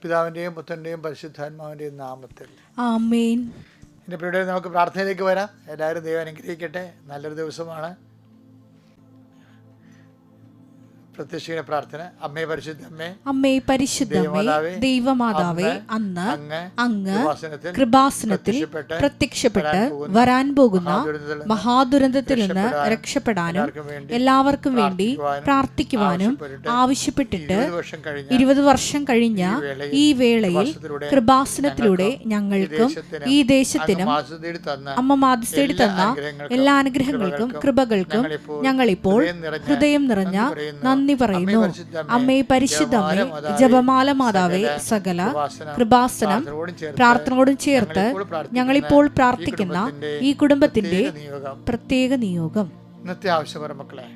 പിതാവിൻ്റെയും പുത്രൻ്റെയും പരിശുദ്ധാത്മാവിൻ്റെയും നാമത്തിൽ ആമേൻ. എൻ്റെ പ്രിയരെ, നമുക്ക് പ്രാർത്ഥനയിലേക്ക് വരാം. എല്ലാവരും ദൈവം അനുഗ്രഹിക്കട്ടെ. നല്ലൊരു ദിവസമാണ്. പ്രത്യക്ഷീണ പ്രാർത്ഥന. അമ്മേ പരിശുദ്ധമ്മേ, അമ്മേ പരിശുദ്ധമേ, ദൈവമാതാവേ, അന്ന് അങ്ങ് കൃപാസനത്തിൽ പ്രത്യക്ഷപ്പെട്ട് വരാൻ പോകുന്ന മഹാദുരന്തത്തിൽ നിന്ന് രക്ഷപ്പെടാനും എല്ലാവർക്കും വേണ്ടി പ്രാർത്ഥിക്കുവാനും ആവശ്യപ്പെട്ടിട്ട് 20 വർഷം കഴിഞ്ഞ ഈ വേളയിൽ കൃപാസനത്തിലൂടെ ഞങ്ങൾക്കും ഈ ദേശത്തിനും അമ്മ മാധ്യസ്ഥേടി തന്ന എല്ലാ അനുഗ്രഹങ്ങൾക്കും കൃപകൾക്കും ഞങ്ങളിപ്പോൾ ഹൃദയം നിറഞ്ഞ നന്ദി പറയുന്നു. അമ്മേ പരിശുദ്ധമേ, ജപമാല മാതാവേ, സകല കൃപാസനം പ്രാർത്ഥനയോടും ചേർത്ത് ഞങ്ങളിപ്പോൾ പ്രാർത്ഥിക്കുന്ന ഈ കുടുംബത്തിന്റെ പ്രത്യേക നിയോഗം. ഇന്നത്തെ ആവശ്യപര മക്കളെ,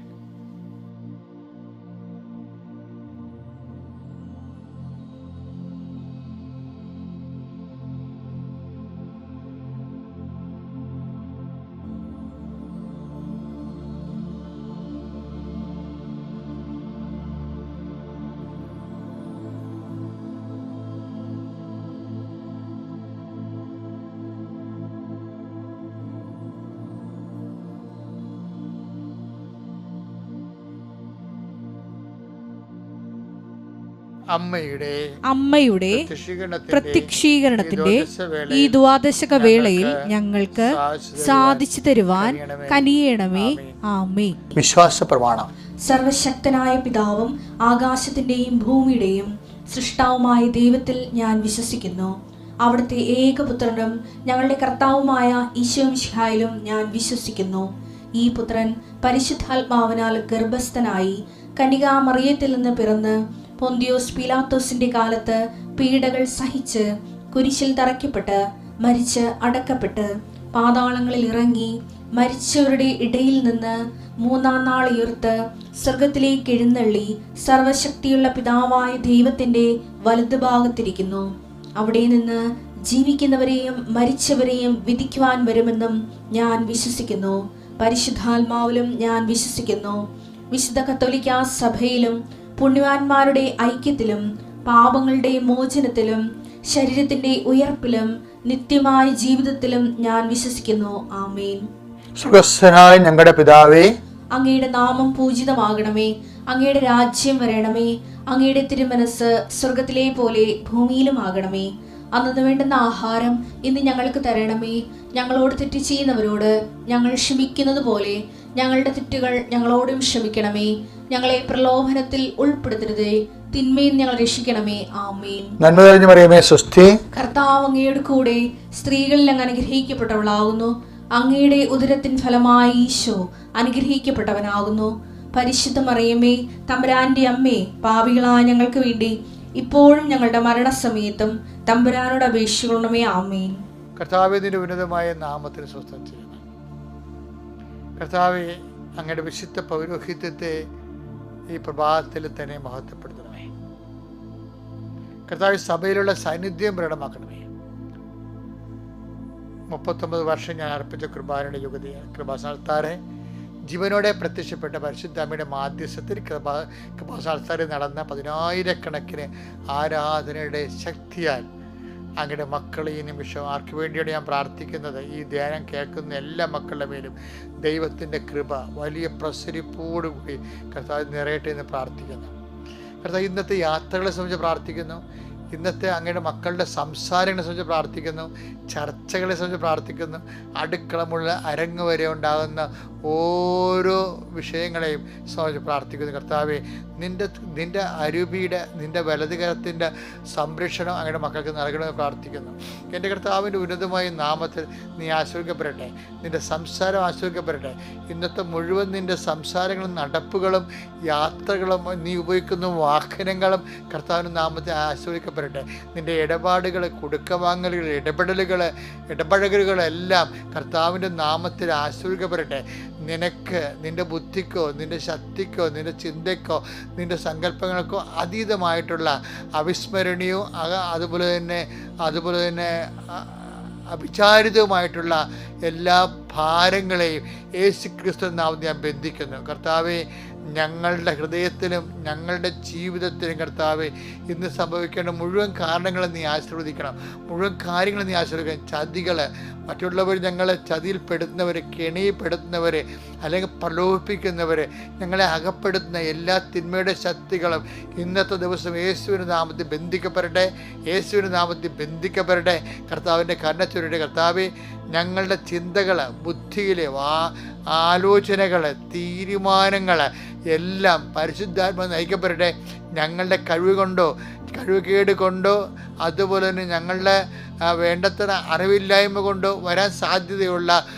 അമ്മയുടെ പ്രത്യക്ഷീകരണത്തിന്റെ ഈ ദ്വാദശക വേളയിൽ ഞങ്ങൾക്ക് സാധിച്ചു തരുവാൻ കനിയണമേ. ആമേൻ. വിശ്വാസ പ്രമാണം. സർവശക്തനായ പിതാവും ആകാശത്തിന്റെയും ഭൂമിയുടെയും സൃഷ്ടാവുമായ ദൈവത്തിൽ ഞാൻ വിശ്വസിക്കുന്നു. അവിടുത്തെ ഏകപുത്രനും ഞങ്ങളുടെ കർത്താവുമായ ഈശോ മിശിഹായിലും ഞാൻ വിശ്വസിക്കുന്നു. ഈ പുത്രൻ പരിശുദ്ധാത്മാവിനാൽ ഗർഭസ്ഥനായി കന്യകാമറിയത്തിൽ നിന്ന് പിറന്ന് പൊന്തിയോസ് പീലാത്തോസിന്റെ കാലത്ത് പീഡകൾ സഹിച്ച് കുരിശിൽ തറയ്ക്കപ്പെട്ട് മരിച്ച് അടക്കപ്പെട്ട് പാതാളങ്ങളിൽ ഇറങ്ങി മരിച്ചവരുടെ ഇടയിൽ നിന്ന് 3-ാം നാൾ ഉയർത്ത് സ്വർഗത്തിലേക്ക് എഴുന്നള്ളി സർവശക്തിയുള്ള പിതാവായ ദൈവത്തിന്റെ വലതുഭാഗത്തിരിക്കുന്നു. അവിടെ നിന്ന് ജീവിക്കുന്നവരെയും മരിച്ചവരെയും വിധിക്കുവാൻ വരുമെന്നും ഞാൻ വിശ്വസിക്കുന്നു. പരിശുദ്ധാത്മാവിലും ഞാൻ വിശ്വസിക്കുന്നു. വിശുദ്ധ കത്തോലിക്കാ സഭയിലും പുണ്യവാന്മാരുടെ ഐക്യത്തിലും പാപങ്ങളുടെ മോചനത്തിലും ശരീരത്തിന്റെ ഉയർപ്പിലും നിത്യമായ ജീവിതത്തിലും ഞാൻ വിശ്വസിക്കുന്നു. ആമേൻ. സ്വർഗ്ഗസ്ഥനായ ഞങ്ങളുടെ പിതാവേ, അങ്ങയുടെ നാമം പൂജിതമാകണമേ. അങ്ങയുടെ രാജ്യം വരണമേ. അങ്ങയുടെ തിരുമനസ് സ്വർഗത്തിലെ പോലെ ഭൂമിയിലും ആകണമേ. അന്നു വേണ്ടുന്ന ആഹാരം ഇന്ന് ഞങ്ങൾക്ക് തരണമേ. ഞങ്ങളോട് തെറ്റ് ചെയ്യുന്നവരോട് ഞങ്ങൾ ക്ഷമിക്കുന്നത് പോലെ ഞങ്ങളുടെ തെറ്റുകൾ ഞങ്ങളോടും ക്ഷമിക്കണമേ. ഞങ്ങളെ പ്രലോഭനത്തിൽ ഉൾപ്പെടുത്തരുതേ, തിന്മയിൽ ഞങ്ങൾ രക്ഷിക്കണമേ. ആമേൻ. നന്മ നിറഞ്ഞ മറിയമേ, സ്വസ്തി. കർത്താവ് അങ്ങയുടെ കൂടെ സ്ത്രീകളിൽ അങ്ങ് അനുഗ്രഹിക്കപ്പെട്ടവളാകുന്നു. അങ്ങയുടെ ഉദരത്തിൻ ഫലമായി ഈശോ അനുഗ്രഹിക്കപ്പെട്ടവനാകുന്നു. പരിശുദ്ധ മറിയമേ, തമ്പുരാന്റെ അമ്മേ, പാപികളായ ഞങ്ങൾക്ക് വേണ്ടി ഇപ്പോഴും ഞങ്ങളുടെ മരണസമയത്തും തമ്പുരാനോട് അപേക്ഷിക്കണമേ. ആമേൻ. കർത്താവേ, നിന്റെ ഉന്നതമായ നാമത്തിന് സ്വസ്ഥം ചെയ്യണം. കർത്താവേ, അങ്ങയുടെ വിശുദ്ധ പൗരോഹിത്യത്തെ ഈ പ്രഭാതത്തിൽ തന്നെ മഹത്വപ്പെടുത്തണമേ. കർത്താവ്, സഭയിലുള്ള സാന്നിധ്യം പ്രകടമാക്കണമേ. 39 വർഷം ഞാൻ അർപ്പിച്ച കൃപാനയുടെ യുഗതിയാണ്. കൃപാസ്ഥാനത്താറെ ജീവനോടെ പ്രത്യക്ഷപ്പെട്ട പരിശുദ്ധ അമ്മയുടെ മാധ്യസ്ഥത്തിൽ കൃപാസ്ഥാനത്താറിൽ നടന്ന 10,000-കണക്കിന് ആരാധനയുടെ ശക്തിയാൽ അങ്ങയുടെ മക്കൾ ഈ നിമിഷം ആർക്ക് വേണ്ടിയാണ് ഞാൻ പ്രാർത്ഥിക്കുന്നത്? ഈ ധ്യാനം കേൾക്കുന്ന എല്ലാ മക്കളുടെ മേലും ദൈവത്തിൻ്റെ കൃപ വലിയ പ്രസരിപ്പോടുകൂടി കർത്താവ് നിറയട്ടെ എന്ന് പ്രാർത്ഥിക്കുന്നു. കർത്താവ്, ഇന്നത്തെ യാത്രകളെ സംബന്ധിച്ച് പ്രാർത്ഥിക്കുന്നു. ഇന്നത്തെ അങ്ങയുടെ മക്കളുടെ സംസാരങ്ങളെ സംബന്ധിച്ച് പ്രാർത്ഥിക്കുന്നു. ചർച്ചകളെ സംബന്ധിച്ച് പ്രാർത്ഥിക്കുന്നു. അടുക്കളമുള്ള അരങ്ങ് വരെ ഉണ്ടാകുന്ന ഓരോ വിഷയങ്ങളെയും സംബന്ധിച്ച് പ്രാർത്ഥിക്കുന്നു. കർത്താവെ, നിൻ്റെ അരൂപിയുടെ നിൻ്റെ വലതുകരത്തിൻ്റെ സംരക്ഷണം അങ്ങയുടെ മക്കൾക്ക് നൽകണമെന്ന് പ്രാർത്ഥിക്കുന്നു. എൻ്റെ കർത്താവിൻ്റെ ഉന്നതമായ നാമത്തിൽ നീ ആശ്രയിക്കപ്പെടട്ടെ. നിൻ്റെ സംസാരം ആശ്രയിക്കപ്പെടട്ടെ. ഇന്നത്തെ മുഴുവൻ നിൻ്റെ സംസാരങ്ങളും നടപ്പുകളും യാത്രകളും നീ ഉപയോഗിക്കുന്ന വാഹനങ്ങളും കർത്താവിൻ്റെ നാമത്തിൽ ആശ്രയിക്കപ്പെടട്ടെ. നിൻ്റെ ഇടപാടുകൾ, കൊടുക്കവാങ്ങലുകൾ, ഇടപഴകലുകളെല്ലാം കർത്താവിൻ്റെ നാമത്തിൽ ആശ്രയിക്കപ്പെടട്ടെ. നിനക്ക്, നിൻ്റെ ബുദ്ധിക്കോ നിൻ്റെ ശക്തിക്കോ നിൻ്റെ ചിന്തയ്ക്കോ നിൻ്റെ സങ്കല്പങ്ങൾക്കോ അതീതമായിട്ടുള്ള അവിസ്മരണീയവും അതുപോലെ തന്നെ അവിചാരിതവുമായിട്ടുള്ള എല്ലാ ഭാരങ്ങളെയും യേശുക്രിസ്തു നാമത്തിൽ ഞാൻ ബന്ധിക്കുന്നു. കർത്താവെ, ഞങ്ങളുടെ ഹൃദയത്തിലും ഞങ്ങളുടെ ജീവിതത്തിലും കർത്താവെ ഇന്ന് സംഭവിക്കേണ്ട മുഴുവൻ കാരണങ്ങളും നീ ആശീർവദിക്കണം. മുഴുവൻ കാര്യങ്ങളും നീ ആശീർവദിക്കണം. ചതികൾ, മറ്റുള്ളവർ ഞങ്ങളെ ചതിയിൽപ്പെടുത്തുന്നവർ, കെണിയിൽപ്പെടുത്തുന്നവർ, അല്ലെങ്കിൽ പ്രലോഭിപ്പിക്കുന്നവർ, ഞങ്ങളെ അകപ്പെടുത്തുന്ന എല്ലാ തിന്മയുടെ ശക്തികളും ഇന്നത്തെ ദിവസം യേശുവിൻ്റെ നാമത്തിൽ ബന്ധിക്കപ്പെടട്ടെ. യേശുവിൻ്റെ നാമത്തിൽ ബന്ധിക്കപ്പെടട്ടെ. കർത്താവിൻ്റെ കരുണച്ചൊരിയുടെ കർത്താവെ, ഞങ്ങളുടെ ചിന്തകൾ, ബുദ്ധിയിൽ ആലോചനകൾ, തീരുമാനങ്ങൾ എല്ലാം പരിശുദ്ധാത്മ നയിക്കപ്പെടട്ടെ. ഞങ്ങളുടെ കഴിവ് കൊണ്ടോ കഴിവുകേട് കൊണ്ടോ അതുപോലെ തന്നെ ഞങ്ങളുടെ വേണ്ടത്ര അറിവില്ലായ്മ കൊണ്ടോ വരാൻ സാധ്യതയുള്ള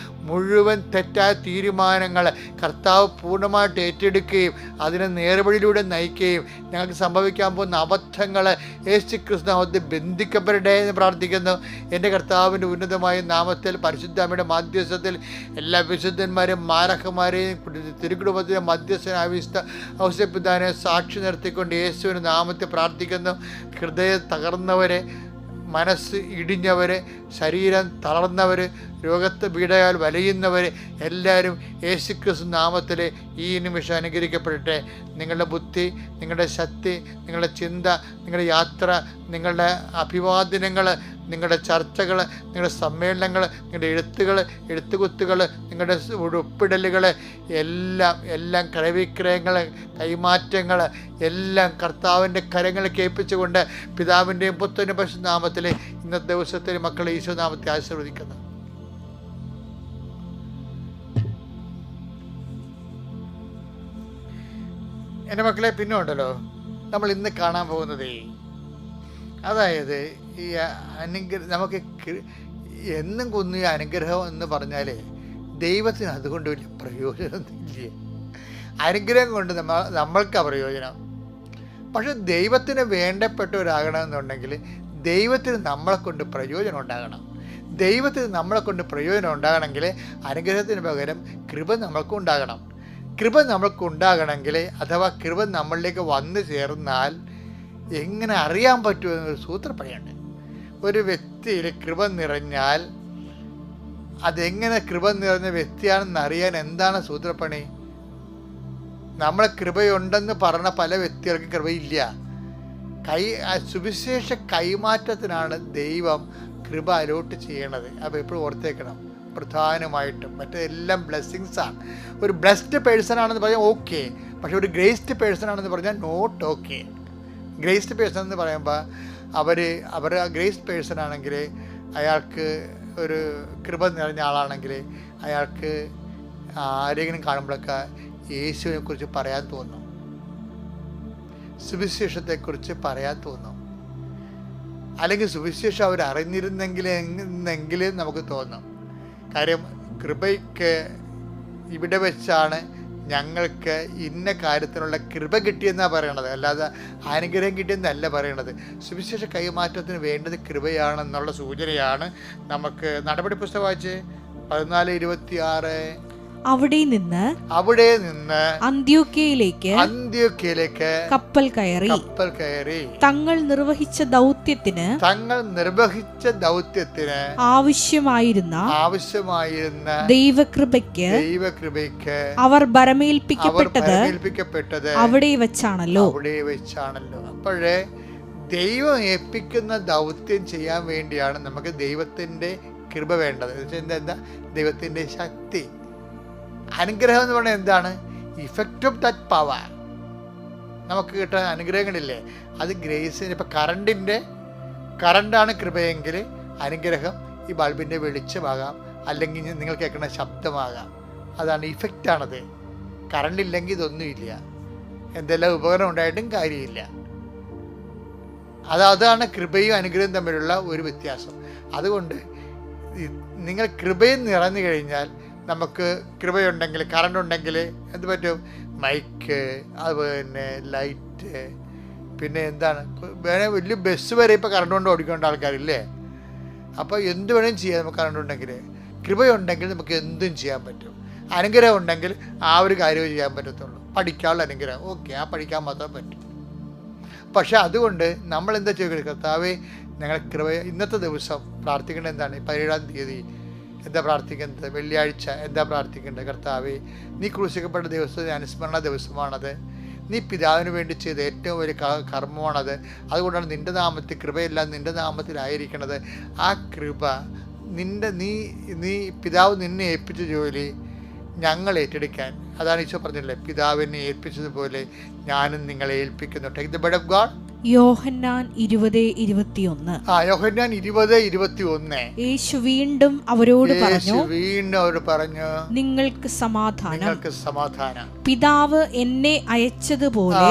മുഴുവൻ തെറ്റായ തീരുമാനങ്ങൾ കർത്താവ് പൂർണ്ണമായിട്ട് ഏറ്റെടുക്കുകയും അതിനെ നേർവഴിയിലൂടെ നയിക്കുകയും ഞങ്ങൾക്ക് സംഭവിക്കാൻ പോകുന്ന അബദ്ധങ്ങൾ യേശു ക്രിസ്തുവിൽ ബന്ധിക്കപ്പെടട്ടെ എന്ന് പ്രാർത്ഥിക്കുന്നു. എൻ്റെ കർത്താവിൻ്റെ ഉന്നതമായ നാമത്തിൽ പരിശുദ്ധമ്മയുടെ മധ്യസ്ഥത്തിൽ എല്ലാ വിശുദ്ധന്മാരെയും മാരഹന്മാരെയും തിരുക്കുടുംബത്തിലെ ഔസേപ്പിതാനെ സാക്ഷി നിർത്തിക്കൊണ്ട് യേശുവിൻ്റെ നാമത്തിൽ പ്രാർത്ഥിക്കുന്നു. ഹൃദയം തകർന്നവരെ, മനസ്സ് ഇടിഞ്ഞവർ, ശരീരം തളർന്നവർ, രോഗത്തെ പീഡയാൽ വലയുന്നവർ എല്ലാവരും യേശുക്രിസ്തു നാമത്തിൽ ഈ നിമിഷം അനുഗ്രഹിക്കപ്പെടട്ടെ. നിങ്ങളുടെ ബുദ്ധി, നിങ്ങളുടെ ശക്തി, നിങ്ങളുടെ ചിന്ത, നിങ്ങളുടെ യാത്ര, നിങ്ങളുടെ അഭിവാദനങ്ങൾ, നിങ്ങളുടെ ചർച്ചകൾ, നിങ്ങളുടെ സമ്മേളനങ്ങൾ, നിങ്ങളുടെ എഴുത്തുകുത്തുകൾ, നിങ്ങളുടെ ഒപ്പിടലുകൾ എല്ലാം ക്രയവിക്രയങ്ങൾ, കൈമാറ്റങ്ങൾ എല്ലാം കർത്താവിൻ്റെ കരങ്ങൾ കേൾപ്പിച്ചുകൊണ്ട് പിതാവിൻ്റെയും പുത്രൻ്റെയും പരിശുദ്ധ നാമത്തിൽ ഇന്നത്തെ ദിവസത്തിൽ മക്കളെ ഈശോ നാമത്തെ ആശീർവദിക്കുന്നു. എൻ്റെ മക്കളെ, പിന്നെ ഉണ്ടല്ലോ നമ്മൾ ഇന്ന് കാണാൻ പോകുന്നത്, അതായത് ഈ നമുക്ക് എന്നും കൊന്നു അനുഗ്രഹം എന്ന് പറഞ്ഞാൽ ദൈവത്തിന് അതുകൊണ്ട് വലിയ പ്രയോജനമൊന്നുമില്ല. അനുഗ്രഹം കൊണ്ട് നമ്മൾക്കാണ് പ്രയോജനം. പക്ഷെ ദൈവത്തിന് വേണ്ടപ്പെട്ടവരാകണമെന്നുണ്ടെങ്കിൽ ദൈവത്തിന് നമ്മളെ കൊണ്ട് പ്രയോജനം ഉണ്ടാകണം. ദൈവത്തിന് നമ്മളെ കൊണ്ട് പ്രയോജനം ഉണ്ടാകണമെങ്കിൽ അനുഗ്രഹത്തിന് പകരം കൃപ നമ്മൾക്കും ഉണ്ടാകണം. കൃപ നമ്മൾക്ക് ഉണ്ടാകണമെങ്കിൽ, അഥവാ കൃപ നമ്മളിലേക്ക് വന്നു ചേർന്നാൽ എങ്ങനെ അറിയാൻ പറ്റുമെന്നൊരു സൂത്രപ്പണിയുണ്ട്. ഒരു വ്യക്തിയിൽ കൃപ നിറഞ്ഞാൽ അതെങ്ങനെ കൃപ നിറഞ്ഞ വ്യക്തിയാണെന്ന് അറിയാൻ എന്താണ് സൂത്രപ്പണി? നമ്മളെ കൃപയുണ്ടെന്ന് പറഞ്ഞ പല വ്യക്തികൾക്കും കൃപയില്ല. സുവിശേഷ കൈമാറ്റത്തിനാണ് ദൈവം കൃപ അലോട്ട് ചെയ്യണത്. അപ്പോൾ എപ്പോഴും ഓർത്തേക്കണം, പ്രധാനമായിട്ടും മറ്റെല്ലാം ബ്ലെസ്സിങ്സാണ്. ഒരു ബ്ലെസ്ഡ് പേഴ്സൺ ആണെന്ന് പറഞ്ഞാൽ ഓക്കെ, പക്ഷെ ഒരു ഗ്രേസ്ഡ് പേഴ്സൺ ആണെന്ന് പറഞ്ഞാൽ നോട്ട് ഓക്കെ. ഗ്രേസ്ഡ് പേഴ്സൺ എന്ന് പറയുമ്പോൾ അവർ ഗ്രേസ്ഡ് പേഴ്സൺ ആണെങ്കിൽ അയാൾക്ക് ഒരു കൃപ നിറഞ്ഞ ആളാണെങ്കിൽ അയാൾക്ക് ആരെങ്കിലും കാണുമ്പോഴൊക്കെ യേശുവിനെക്കുറിച്ച് പറയാൻ തോന്നും, സുവിശേഷത്തെക്കുറിച്ച് പറയാൻ തോന്നും, അല്ലെങ്കിൽ സുവിശേഷം അവർ അറിഞ്ഞിരുന്നെങ്കിൽ നമുക്ക് തോന്നും. കാര്യം കൃപയ്ക്ക് ഇവിടെ വെച്ചാണ് ഞങ്ങൾക്ക് ഇന്ന കാര്യത്തിനുള്ള കൃപ കിട്ടിയെന്നാണ് പറയണത്, അല്ലാതെ അനുഗ്രഹം കിട്ടിയെന്നല്ല പറയണത്. സുവിശേഷ കൈമാറ്റത്തിന് വേണ്ടത് കൃപയാണെന്നുള്ള സൂചനയാണ്. നമുക്ക് നടപടി പുസ്തകം വായിച്ച് 14:26. അവിടെ നിന്ന് അന്ത്യോക്യയിലേക്ക് കപ്പൽ കയറി തങ്ങൾ നിർവഹിച്ച ദൗത്യത്തിന് ആവശ്യമായിരുന്ന ദൈവകൃപയ്ക്ക് അവർ ഭരമേൽപ്പിക്കപ്പെട്ടത് അവിടെ വെച്ചാണല്ലോ. അപ്പോഴേ ദൈവം ഏൽപ്പിക്കുന്ന ദൗത്യം ചെയ്യാൻ വേണ്ടിയാണ് നമുക്ക് ദൈവത്തിന്റെ കൃപ വേണ്ടത്. എന്താ? ദൈവത്തിന്റെ ശക്തി. അനുഗ്രഹം എന്ന് പറഞ്ഞാൽ എന്താണ്? Effect of that power. നമുക്ക് കിട്ടുന്ന അനുഗ്രഹങ്ങളില്ലേ, അത് ഗ്രേസിന്. ഇപ്പം കറണ്ടാണ് കൃപയെങ്കിൽ അനുഗ്രഹം ഈ ബൾബിൻ്റെ വെളിച്ചമാകാം, അല്ലെങ്കിൽ നിങ്ങൾ കേൾക്കുന്ന ശബ്ദമാകാം. അതാണ് ഇഫക്റ്റാണത്. കറണ്ടില്ലെങ്കിൽ ഇതൊന്നുമില്ല, എന്തെല്ലാം ഉപകരണം ഉണ്ടായിട്ടും കാര്യമില്ല. അതാണ് കൃപയും അനുഗ്രഹവും തമ്മിലുള്ള ഒരു വ്യത്യാസം. അതുകൊണ്ട് നിങ്ങൾ കൃപയിൽ നിറഞ്ഞു കഴിഞ്ഞാൽ, നമുക്ക് കൃപയുണ്ടെങ്കിൽ, കറണ്ട് ഉണ്ടെങ്കിൽ എന്ത് പറ്റും? മൈക്ക്, അതുപോലെ തന്നെ ലൈറ്റ്, പിന്നെ എന്താണ് വലിയ ബസ് വരെ ഇപ്പോൾ കറണ്ട് കൊണ്ട് ഓടിക്കേണ്ട ആൾക്കാരില്ലേ. അപ്പോൾ എന്ത് വേണമെങ്കിലും ചെയ്യാം നമുക്ക് കറണ്ട് ഉണ്ടെങ്കിൽ. കൃപയുണ്ടെങ്കിൽ നമുക്ക് എന്തും ചെയ്യാൻ പറ്റും. അനുഗ്രഹം ഉണ്ടെങ്കിൽ ആ ഒരു കാര്യമേ ചെയ്യാൻ പറ്റത്തുള്ളൂ. പഠിക്കാനുള്ള അനുഗ്രഹം ഓക്കെ, ആ പഠിക്കാൻ മാത്രം പറ്റും. പക്ഷെ അതുകൊണ്ട് നമ്മൾ എന്താ ചെയ്യുക? കർത്താവേ, ഞങ്ങൾ കൃപ. ഇന്നത്തെ ദിവസം പ്രാർത്ഥിക്കേണ്ടത് എന്താണ്? 17-ാം തീയതി എന്താ പ്രാർത്ഥിക്കുന്നത്? വെള്ളിയാഴ്ച എന്താ പ്രാർത്ഥിക്കേണ്ടത്? കർത്താവേ, നീ ക്രൂശിക്കപ്പെട്ട ദിവസത്തെ അനുസ്മരണ ദിവസമാണത്. നീ പിതാവിന് വേണ്ടി ചെയ്ത ഏറ്റവും വലിയ കർമ്മമാണത്. അതുകൊണ്ടാണ് നിൻ്റെ നാമത്തിൽ കൃപയെല്ലാം നിൻ്റെ നാമത്തിലായിരിക്കണത്. ആ കൃപ നീ പിതാവ് നിന്നെ ഏൽപ്പിച്ച ജോലി ഞങ്ങൾ ഏറ്റെടുക്കാൻ, അതാണ് ഈശോ പറഞ്ഞില്ലേ, പിതാവിനെ ഏൽപ്പിച്ചതുപോലെ ഞാനും നിങ്ങളെ ഏൽപ്പിക്കുന്നു. Take the bed of God. Yohannan 20:21. Yohannan 20:21. Yesu വീണ്ടും അവരോട് പറഞ്ഞു, നിങ്ങൾക്ക് സമാധാനം. പിതാവ് എന്നെ അയച്ചതുപോലെ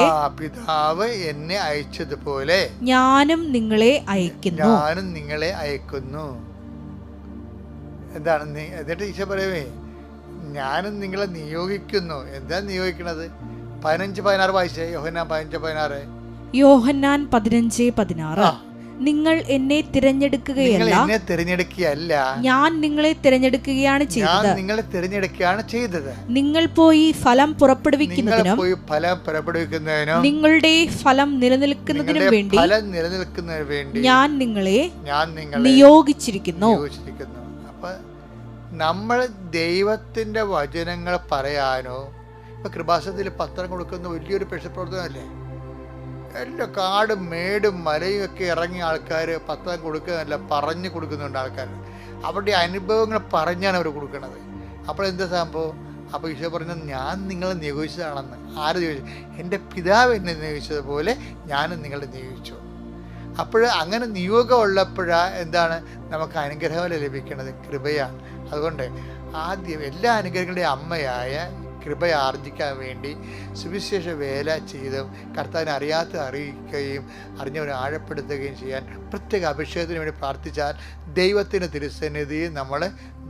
ഞാനും നിങ്ങളെ അയക്കുന്നു. എന്താണ്? എന്നിട്ട് ഈശോ പറയവേ, ഞാനും നിങ്ങളെ നിയോഗിക്കുന്നു. എന്താ നിയോഗിക്കണത്? 15-16 വായിച്ചേ. യോഹന്നാൻ 15-16. യോഹന്നാൻ 15:16. നിങ്ങൾ എന്നെ തിരഞ്ഞെടുക്കുകയല്ല, ഞാൻ നിങ്ങളെ തിരഞ്ഞെടുക്കുകയാണ് ചെയ്തത്. നിങ്ങൾ പോയി ഫലം പുറപ്പെടുവിക്കുന്നതിനും നിങ്ങളുടെ ഫലം നിലനിൽക്കുന്നതിനും വേണ്ടി ഞാൻ നിങ്ങളെ നിയോഗിച്ചിരിക്കുന്നു. അപ്പൊ നമ്മൾ ദൈവത്തിന്റെ വചനങ്ങൾ പറയാനോ, ഇപ്പൊ കൃപാസനത്തിൽ പത്രം കൊടുക്കുന്ന വലിയൊരു പ്രവർത്തനമല്ലേ. എല്ലാ കാടും മേടും മലയും ഒക്കെ ഇറങ്ങിയ ആൾക്കാർ പത്രം കൊടുക്കുന്നതല്ല, പറഞ്ഞു കൊടുക്കുന്നുണ്ട് ആൾക്കാർ. അവരുടെ അനുഭവങ്ങൾ പറഞ്ഞാണ് അവർ കൊടുക്കുന്നത്. അപ്പോൾ എന്താ സംഭവം? അപ്പോൾ ഈശോ പറഞ്ഞത്, ഞാൻ നിങ്ങളെ നിയോഗിച്ചതാണെന്ന്. ആര് നിയോഗിച്ചു? എൻ്റെ പിതാവ് എന്നെ നിയോഗിച്ചതുപോലെ ഞാനും നിങ്ങളെ നിയോഗിച്ചു. അപ്പോൾ അങ്ങനെ നിയോഗം ഉള്ളപ്പോഴാണ് എന്താണ് നമുക്ക് അനുഗ്രഹം ലഭിക്കുന്നത്? കൃപയാണ്. അതുകൊണ്ട് ആദ്യം എല്ലാ അനുഗ്രഹങ്ങളുടെയും അമ്മയായ കൃപ ആർജിക്കാൻ വേണ്ടി സുവിശേഷ വേല ചെയ്തും കർത്താവിനെ അറിയാത്ത അറിയിക്കുകയും അറിഞ്ഞവരെ ആഴപ്പെടുത്തുകയും ചെയ്യാൻ പ്രത്യേക അഭിഷേകത്തിന് വേണ്ടി പ്രാർത്ഥിച്ചാൽ ദൈവത്തിൻ്റെ തിരുസന്നിധിയിൽ നമ്മൾ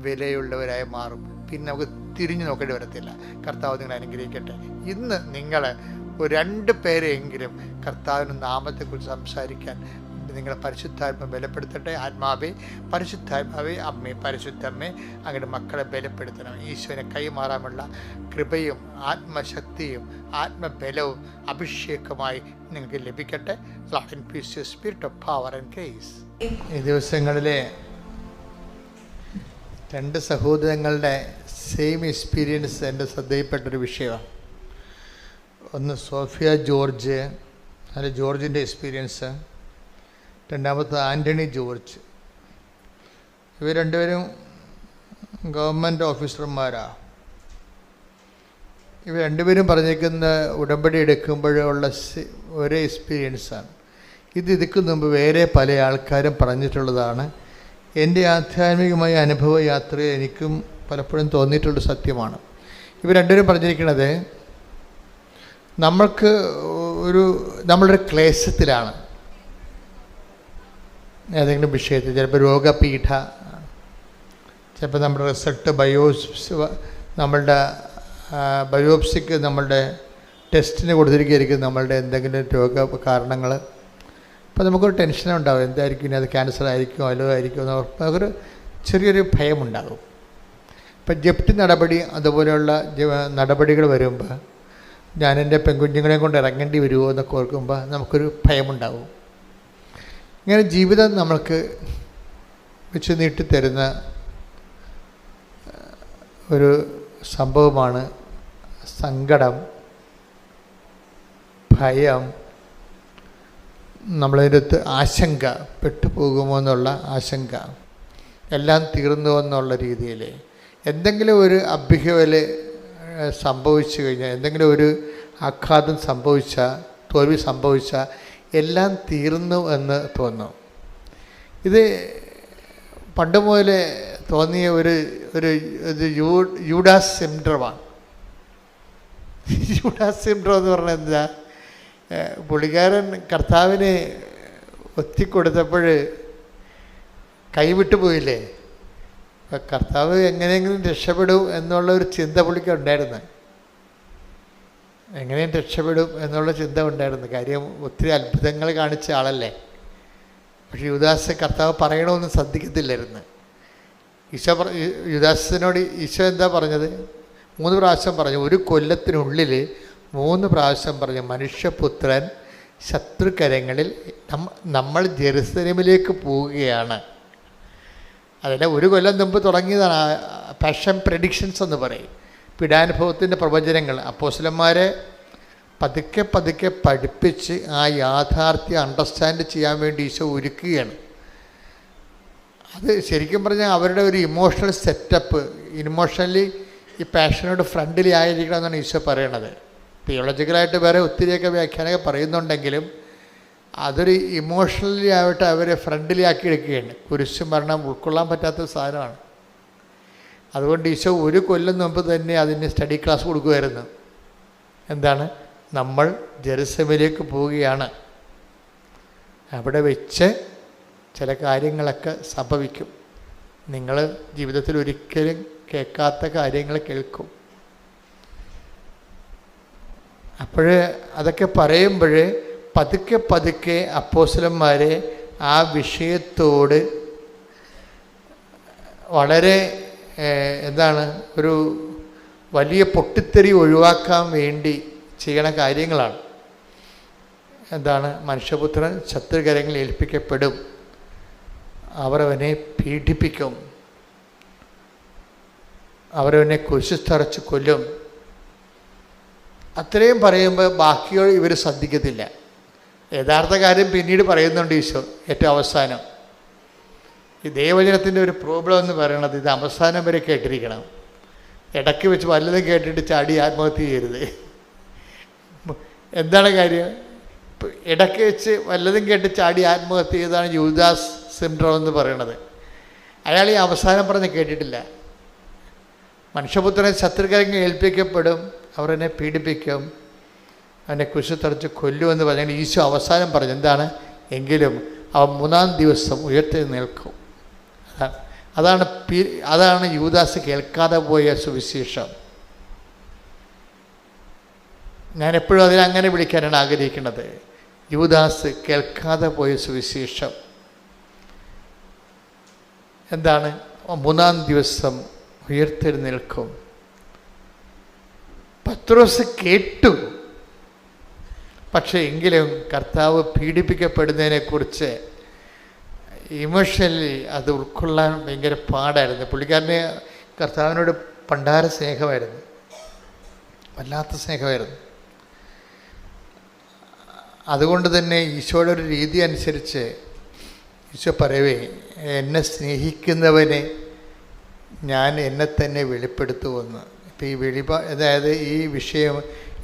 വിലയുള്ളവരായി മാറും. പിന്നെ നമുക്ക് തിരിഞ്ഞു നോക്കേണ്ടി വരത്തില്ല. കർത്താവ് നിങ്ങളെ അനുഗ്രഹിക്കട്ടെ. ഇന്ന് നിങ്ങൾ 2 പേരെങ്കിലും കർത്താവിൻ്റെ നാമത്തെക്കുറിച്ച് സംസാരിക്കാൻ നിങ്ങളെ പരിശുദ്ധാത്മ ബലപ്പെടുത്തട്ടെ. ആത്മാവേ, പരിശുദ്ധാത്മാവേ, അമ്മേ, പരിശുദ്ധമ്മേ, അങ്ങയുടെ മക്കളെ ബലപ്പെടുത്തണം. ഈശോനെ കൈമാറാനുള്ള കൃപയും ആത്മശക്തിയും ആത്മബലവും അഭിഷേകമായി നിങ്ങൾക്ക് ലഭിക്കട്ടെ. Spirit of power and grace. ഈ ദിവസങ്ങളിലെ 2 സഹോദരങ്ങളുടെ സെയിം എക്സ്പീരിയൻസ് എൻ്റെ ശ്രദ്ധയിൽപ്പെട്ടൊരു വിഷയമാണ്. ഒന്ന് സോഫിയ ജോർജ്, അല്ല ജോർജിൻ്റെ എക്സ്പീരിയൻസ്. രണ്ടാമത്തെ ആൻ്റണി ജോർജ്. ഇവർ 2 പേരും ഗവൺമെൻറ് ഓഫീസർമാരാണ്. ഇവർ 2 പേരും പറഞ്ഞിരിക്കുന്ന ഉടമ്പടി എടുക്കുമ്പോഴുള്ള ഒരേ എക്സ്പീരിയൻസാണ്. ഇതിക്ക് മുമ്പ് വേറെ പല ആൾക്കാരും പറഞ്ഞിട്ടുള്ളതാണ്. എൻ്റെ ആധ്യാത്മികമായ അനുഭവ യാത്രയിൽ എനിക്കും പലപ്പോഴും തോന്നിയിട്ടുള്ള സത്യമാണ്. ഇവർ 2 പേരും പറഞ്ഞിരിക്കുന്നത്, നമ്മളൊരു ക്ലേശത്തിലാണ് ഏതെങ്കിലും വിഷയത്തിൽ. ചിലപ്പോൾ രോഗപീഠ, ചിലപ്പോൾ നമ്മുടെ റിസൾട്ട് നമ്മളുടെ ബയോപ്സിക്ക് നമ്മളുടെ ടെസ്റ്റിന് കൊടുത്തിരിക്കുകയായിരിക്കും നമ്മളുടെ എന്തെങ്കിലും രോഗ കാരണങ്ങൾ. അപ്പോൾ നമുക്കൊരു ടെൻഷനുണ്ടാവും. എന്തായിരിക്കും ഇനി, അത് ക്യാൻസർ ആയിരിക്കും, ആയിരിക്കും എന്ന് നമുക്കൊരു ചെറിയൊരു ഭയമുണ്ടാകും. ഇപ്പം ജപ്തി നടപടി അതുപോലെയുള്ള നടപടികൾ വരുമ്പോൾ ഞാൻ എൻ്റെ പെൺകുഞ്ഞുങ്ങളെ കൊണ്ട് ഇറങ്ങേണ്ടി വരുമോ എന്നൊക്കെ ഓർക്കുമ്പോൾ നമുക്കൊരു ഭയമുണ്ടാകും. ഇങ്ങനെ ജീവിതം നമ്മൾക്ക് വെച്ച് നീട്ടിത്തരുന്ന ഒരു സംഭവമാണ് സങ്കടം, ഭയം, നമ്മളതിൻ്റെ അടുത്ത് ആശങ്ക, പെട്ടുപോകുമോ എന്നുള്ള ആശങ്ക, എല്ലാം തീർന്നു എന്നുള്ള രീതിയിൽ എന്തെങ്കിലും ഒരു അഭ്യൂഹത്തിൽ സംഭവിച്ചു കഴിഞ്ഞാൽ, എന്തെങ്കിലും ഒരു ആഘാതം സംഭവിച്ചാൽ, തോൽവി സംഭവിച്ചാൽ എല്ലാം തീർന്നു എന്ന് തോന്നും. ഇത് പണ്ട് മുതലേ തോന്നിയ ഒരു യൂഡാസ് സിൻഡ്രോമാണ്. യൂഡാസ് സിൻഡ്രോം എന്ന് പറഞ്ഞാൽ എന്താ? പുള്ളിക്കാരൻ കർത്താവിനെ ഒത്തിക്കൊടുത്തപ്പോൾ കൈവിട്ടു പോയില്ലേ. കർത്താവ് എങ്ങനെയെങ്കിലും രക്ഷപ്പെടും എന്നുള്ള ഒരു ചിന്ത പുള്ളിക്ക് ഉണ്ടായിരുന്നു. എങ്ങനെയും രക്ഷപ്പെടും എന്നുള്ള ചിന്ത ഉണ്ടായിരുന്നു. കാര്യം ഒത്തിരി അത്ഭുതങ്ങൾ കാണിച്ച ആളല്ലേ. പക്ഷെ യൂദാസ് കർത്താവ് പറയണമെന്ന് ശ്രദ്ധിക്കത്തില്ലായിരുന്നു. യൂദാസിനോട് ഈശോ എന്താ പറഞ്ഞത്? 3 പ്രാവശ്യം പറഞ്ഞു. ഒരു കൊല്ലത്തിനുള്ളിൽ 3 പ്രാവശ്യം പറഞ്ഞു, മനുഷ്യപുത്രൻ ശത്രുക്കരങ്ങളിൽ നമ്മൾ ജെറുസലേമിലേക്ക് പോവുകയാണ്. അതിൽ 1 കൊല്ലം മുമ്പ് തുടങ്ങിയതാണ് പാഷൻ പ്രെഡിക്ഷൻസ് എന്ന് പറയും. പീഡാനുഭവത്തിൻ്റെ പ്രവചനങ്ങൾ അപ്പോസ്തലന്മാരെ പതുക്കെ പതുക്കെ പഠിപ്പിച്ച് ആ യാഥാർത്ഥ്യം അണ്ടർസ്റ്റാൻഡ് ചെയ്യാൻ വേണ്ടി ഈശോ ഒരുക്കുകയാണ്. അത് ശരിക്കും പറഞ്ഞാൽ അവരുടെ ഒരു ഇമോഷണൽ സെറ്റപ്പ്, ഇമോഷണലി ഈ പാഷനോട് ഫ്രണ്ട്ലി ആയിരിക്കണം എന്നാണ് ഈശോ പറയണത്. തിയോളജിക്കലായിട്ട് വേറെ ഒത്തിരിയൊക്കെ വ്യാഖ്യാനമൊക്കെ പറയുന്നുണ്ടെങ്കിലും അതൊരു ഇമോഷണലി ആയിട്ട് അവരെ ഫ്രണ്ട്ലി ആക്കി എടുക്കുകയാണ്. കുരിശ് മരണം ഉൾക്കൊള്ളാൻ പറ്റാത്ത സാധനമാണ്. അതുകൊണ്ട് ഈശോ 1 കൊല്ലം മുമ്പ് തന്നെ അതിന് സ്റ്റഡി ക്ലാസ് കൊടുക്കുമായിരുന്നു. എന്താണ്? നമ്മൾ ജെറുസലേമിലേക്ക് പോവുകയാണ്, അവിടെ വെച്ച് ചില കാര്യങ്ങളൊക്കെ സംഭവിക്കും, നിങ്ങൾ ജീവിതത്തിൽ ഒരിക്കലും കേൾക്കാത്ത കാര്യങ്ങൾ കേൾക്കും. അപ്പോൾ അതൊക്കെ പറയുമ്പോൾ പതുക്കെ പതുക്കെ അപ്പോസ്തലന്മാരെ ആ വിഷയത്തോട് വളരെ ഒരു വലിയ പൊട്ടിത്തെറി ഒഴിവാക്കാൻ വേണ്ടി ചെയ്യണ കാര്യങ്ങളാണ്. മനുഷ്യപുത്രൻ ശത്രുകരങ്ങളിൽ ഏൽപ്പിക്കപ്പെടും, അവർ അവനെ പീഡിപ്പിക്കും, അവരവനെ കുരിശിൽ കൊല്ലും. അത്രയും പറയുമ്പോൾ ബാക്കിയോ ഇവർ ശ്രദ്ധിക്കത്തില്ല. യഥാർത്ഥ കാര്യം പിന്നീട് പറയുന്നുണ്ട് ഈശോ ഏറ്റവും അവസാനം. ഈ ദൈവവചനത്തിൻ്റെ ഒരു പ്രോബ്ലം എന്ന് പറയണത് ഇത് അവസാനം വരെ കേട്ടിരിക്കണം. ഇടയ്ക്ക് വെച്ച് വല്ലതും കേട്ടിട്ട് ചാടി ആത്മഹത്യ ചെയ്യരുത്. എന്താണ് കാര്യം? ഇടയ്ക്ക് വെച്ച് വല്ലതും കേട്ട് ചാടി ആത്മഹത്യ ചെയ്താണ് യൂദാസ് സിൻഡ്രോം എന്ന് പറയണത്. അയാൾ ഈ അവസാനം പറഞ്ഞ് കേട്ടിട്ടില്ല. മനുഷ്യപുത്രനെ ശത്രുക്കരങ്ങൾ ഏൽപ്പിക്കപ്പെടും, അവർ എന്നെ പീഡിപ്പിക്കും, അവനെ കുരിശിൽ കൊല്ലുമെന്ന് പറഞ്ഞാൽ ഈശോ അവസാനം പറഞ്ഞു എന്താണ്? എങ്കിലും അവൻ 3-ാം ദിവസം ഉയർത്തെഴുന്നേൽക്കും. അതാണ് യൂദാസ് കേൾക്കാതെ പോയ സുവിശേഷം. ഞാൻ എപ്പോഴും അതിനങ്ങനെ വിളിക്കാനാണ് ആഗ്രഹിക്കുന്നത്. യൂദാസ് കേൾക്കാതെ പോയ സുവിശേഷം. 3-ാം ദിവസം ഉയർത്തെഴുന്നേൽക്കും. പത്രോസ് കേട്ടു, പക്ഷേ എങ്കിലും കർത്താവ് പീഡിപ്പിക്കപ്പെടുന്നതിനെക്കുറിച്ച് ഇമോഷണലി അത് ഉൾക്കൊള്ളാൻ ഭയങ്കര പാടായിരുന്നു. പുള്ളിക്കാരന് കർത്താവിനോട് പണ്ടാര സ്നേഹമായിരുന്നു, വല്ലാത്ത സ്നേഹമായിരുന്നു. അതുകൊണ്ട് തന്നെ ഈശോയുടെ ഒരു രീതി അനുസരിച്ച് ഈശോ പറയവേ, എന്നെ സ്നേഹിക്കുന്നവനെ ഞാൻ എന്നെ തന്നെ വെളിപ്പെടുത്തുമെന്ന്. ഇപ്പോൾ ഈ അതായത് ഈ വിഷയം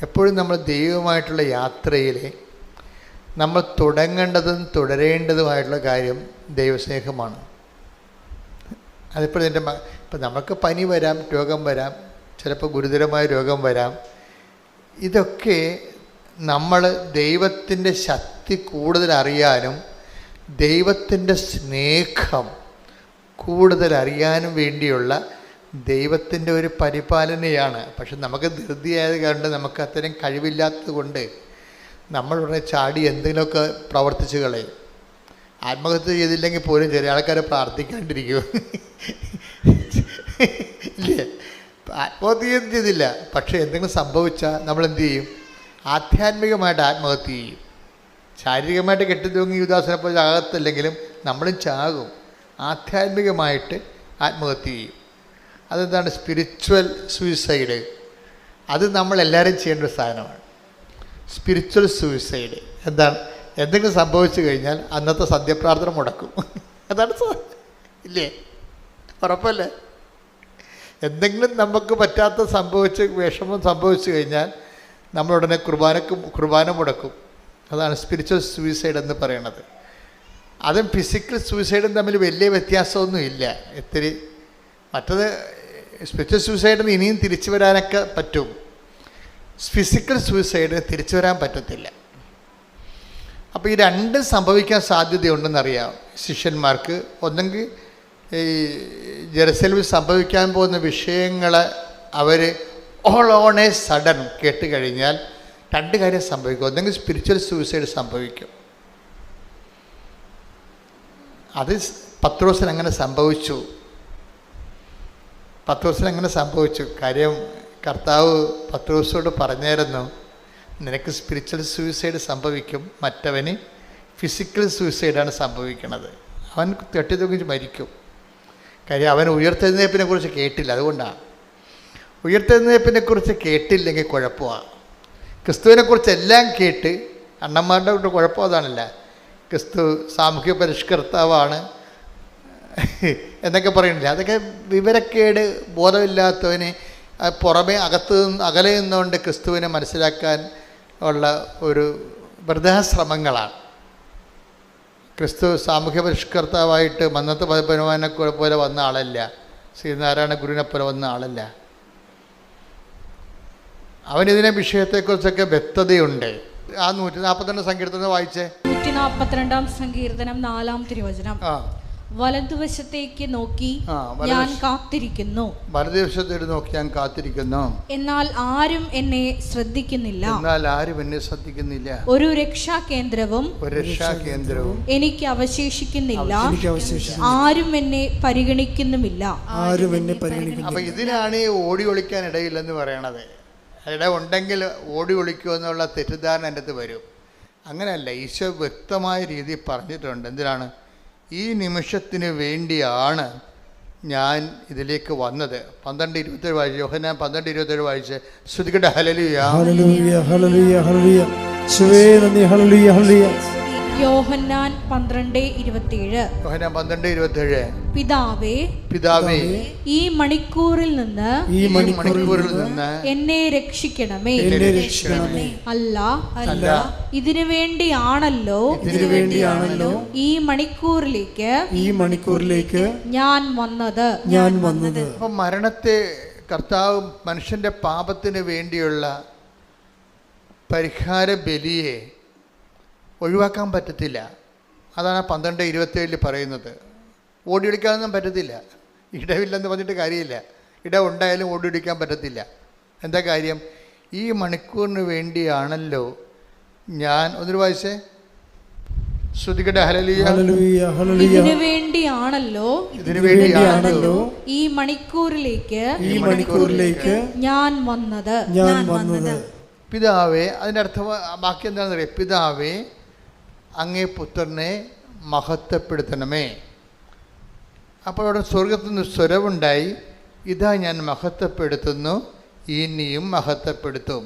എപ്പോഴും നമ്മൾ ദൈവമായിട്ടുള്ള യാത്രയിൽ നമ്മൾ തുടങ്ങേണ്ടതും തുടരേണ്ടതുമായിട്ടുള്ള കാര്യം ദൈവസ്നേഹമാണ്. അതിപ്പോൾ ഇപ്പം നമുക്ക് പനി വരാം, രോഗം വരാം, ചിലപ്പോൾ ഗുരുതരമായ രോഗം വരാം. ഇതൊക്കെ നമ്മൾ ദൈവത്തിൻ്റെ ശക്തി കൂടുതൽ അറിയാനും ദൈവത്തിൻ്റെ സ്നേഹം കൂടുതൽ അറിയാനും വേണ്ടിയുള്ള ദൈവത്തിൻ്റെ ഒരു പരിപാലനയാണ്. പക്ഷെ നമുക്ക് ധൃതിയായത് കൊണ്ട്, നമുക്ക് അത്രയും കഴിവില്ലാത്തത് കൊണ്ട് നമ്മളുടനെ ചാടി എന്തെങ്കിലുമൊക്കെ പ്രവർത്തിച്ച് കളയും. ആത്മഹത്യ ചെയ്തില്ലെങ്കിൽ പോലും ചെറിയ ആൾക്കാരെ പ്രാർത്ഥിക്കാണ്ടിരിക്കും, ഇല്ലേ? ആത്മഹത്യ ചെയ്തില്ല, പക്ഷേ എന്തെങ്കിലും സംഭവിച്ചാൽ നമ്മളെന്ത് ചെയ്യും? ആധ്യാത്മികമായിട്ട് ആത്മഹത്യ ചെയ്യും. ശാരീരികമായിട്ട് കെട്ടിത്തൂങ്ങി യൂദാസിനെ പോലെ ചാകത്തില്ലെങ്കിലും നമ്മളും ചാകും. ആധ്യാത്മികമായിട്ട് ആത്മഹത്യ ചെയ്യും. അതെന്താണ്? Spiritual suicide. അത് നമ്മളെല്ലാവരും ചെയ്യേണ്ട ഒരു സാധനമാണ്. സ്പിരിച്വൽ സൂയിസൈഡ് എന്തെങ്കിലും സംഭവിച്ചു കഴിഞ്ഞാൽ അന്നത്തെ സന്ധ്യപ്രാർത്ഥന മുടക്കും. അതാണ് ഇല്ലേ? ഉറപ്പല്ലേ? എന്തെങ്കിലും നമുക്ക് പറ്റാത്ത വിഷമം സംഭവിച്ചു കഴിഞ്ഞാൽ നമ്മളുടനെ കുർബാന മുടക്കും. അതാണ് സ്പിരിച്വൽ സൂയിസൈഡ് എന്ന് പറയുന്നത്. അതും ഫിസിക്കൽ സൂയിസൈഡും തമ്മിൽ വലിയ വ്യത്യാസമൊന്നും ഇല്ല. ഇത്തിരി മറ്റത് സ്പിരിച്വൽ സൂയിസൈഡിന് ഇനിയും തിരിച്ചു വരാനൊക്കെ പറ്റും, ഫിസിക്കൽ സൂയിസൈഡിന് തിരിച്ചു വരാൻ പറ്റത്തില്ല. അപ്പോൾ ഈ രണ്ടും സംഭവിക്കാൻ സാധ്യതയുണ്ടെന്നറിയാം ശിഷ്യന്മാർക്ക്. ഒന്നെങ്കിൽ ഈ ജെറുസലേമിൽ സംഭവിക്കാൻ പോകുന്ന വിഷയങ്ങൾ അവർ ഓൾ ഓൺ എ സഡൻ കേട്ട് കഴിഞ്ഞാൽ രണ്ട് കാര്യം സംഭവിക്കും. ഒന്നെങ്കിൽ സ്പിരിച്വൽ സൂയിസൈഡ് സംഭവിക്കും. അത് പത്രോസിന് അങ്ങനെ സംഭവിച്ചു. കാര്യം കർത്താവ് പത്രോസോട് പറഞ്ഞായിരുന്നു, നിനക്ക് സ്പിരിച്വൽ സൂയിസൈഡ് സംഭവിക്കും, മറ്റവന് ഫിസിക്കൽ സൂയിസൈഡാണ് സംഭവിക്കുന്നത്. അവൻ തട്ടിത്തൂങ്ങി മരിക്കും. കാര്യം അവൻ ഉയർത്തെഴുന്നേൽപ്പിനെ കുറിച്ച് കേട്ടില്ല. അതുകൊണ്ടാണ്. ഉയർത്തെഴുന്നേൽപ്പിനെ കുറിച്ച് കേട്ടില്ലെങ്കിൽ കുഴപ്പമാണ്. ക്രിസ്തുവിനെക്കുറിച്ച് എല്ലാം കേട്ട് അണ്ണന്മാരുടെ കൊണ്ട് കുഴപ്പം അതാണല്ല, ക്രിസ്തു സാമൂഹ്യ പരിഷ്കർത്താവാണ് എന്നൊക്കെ പറയുന്നില്ല. അതൊക്കെ വിവരക്കേട്, ബോധമില്ലാത്തവന് പുറമേ അകലെ നിന്നുകൊണ്ട് ക്രിസ്തുവിനെ മനസ്സിലാക്കാൻ ഉള്ള ഒരു വൃഥാശ്രമങ്ങളാണ്. ക്രിസ്തു സാമൂഹ്യ പരിഷ്കർത്താവായിട്ട് മന്നത്ത് പരമാനെ പോലെ വന്ന ആളല്ല, ശ്രീനാരായണ ഗുരുവിനെ പോലെ വന്ന ആളല്ല. അവനിതിനെ വിഷയത്തെക്കുറിച്ചൊക്കെ വ്യക്തതയുണ്ട്. ആ 142 സങ്കീർത്തനം വായിച്ചേ. 142 സങ്കീർത്തനം 4-ാം തിരുവചനം. വലതുവശത്തേക്ക് നോക്കി ഞാൻ കാത്തിരിക്കുന്നു. വലതുവശത്തേക്ക് നോക്കി ഞാൻ കാത്തിരിക്കുന്നു. എന്നാൽ ആരും എന്നെ ശ്രദ്ധിക്കുന്നില്ല. ഒരു രക്ഷാകേന്ദ്രവും എനിക്ക് അവശേഷിക്കുന്നില്ല. ആരും എന്നെ പരിഗണിക്കുന്നുമില്ല. അപ്പൊ ഇതിനാണ് ഓടി ഒളിക്കാൻ ഇടയില്ലെന്ന് പറയണത്. ഇട ഉണ്ടെങ്കിൽ ഓടി ഒളിക്കുക എന്നുള്ള തെറ്റിദ്ധാരണ എൻ്റെ അടുത്ത് വരും. അങ്ങനെയല്ല, ഈശോ വ്യക്തമായ രീതിയിൽ പറഞ്ഞിട്ടുണ്ട്. എന്തിനാണ്? ഈ നിമിഷത്തിന് വേണ്ടിയാണ് ഞാൻ ഇതിലേക്ക് വന്നത്. 12:27 വായിച്ചു. യോഹന്നാൻ 12:27 വായിച്ച്. ശ്രുതികട്ടെ. ഹല്ലേലൂയ, ഹല്ലേലൂയ, ഹല്ലേലൂയ, ഹല്ലേലൂയ. യേശുവേ നന്ദി. ഹല്ലേലൂയ, ഹല്ലേലൂയ. യോഹന്നാൻ 12:27. യോഹന്നാൻ 12:27. പിതാവേ, ഈ മണിക്കൂറിൽ നിന്ന് എന്നെ രക്ഷിക്കണമേ. അല്ല, ഇതിനു വേണ്ടിയാണല്ലോ ഈ മണിക്കൂറിലേക്ക് ഞാൻ വന്നത്. അപ്പൊ മരണത്തെ കർത്താവ് മനുഷ്യന്റെ പാപത്തിന് വേണ്ടിയുള്ള പരിഹാര ബലിയെ ഒഴിവാക്കാൻ പറ്റത്തില്ല. അതാണ് 12:27 പറയുന്നത്. ഓടി ഒളിക്കാനൊന്നും പറ്റത്തില്ല. ഇടവില്ലെന്ന് പറഞ്ഞിട്ട് കാര്യമില്ല. ഇട ഉണ്ടായാലും ഓടി ഒളിക്കാൻ പറ്റത്തില്ല. എന്താ കാര്യം? ഈ മണിക്കൂറിന് വേണ്ടിയാണല്ലോ ഞാൻ. ഒന്നൊരു വായിച്ചേ. ശ്രുതികട്ടെ. ഹല്ലേലൂയ, ഹല്ലേലൂയ. ഇതിനു വേണ്ടിയാണല്ലോ ഈ മണിക്കൂറിലേക്ക് ഞാൻ വന്നത്. പിതാവേ, അതിൻ്റെ അർത്ഥം ബാക്കി എന്താണെന്ന് അറിയാം. പിതാവേ, അങ്ങേ പുത്രനെ മഹത്വപ്പെടുത്തണമേ. അപ്പോൾ അവിടെ സ്വർഗത്തിൽ നിന്ന് സ്വരമുണ്ടായി, ഇതാ ഞാൻ മഹത്വപ്പെടുത്തുന്നു, ഇനിയും മഹത്വപ്പെടുത്തും.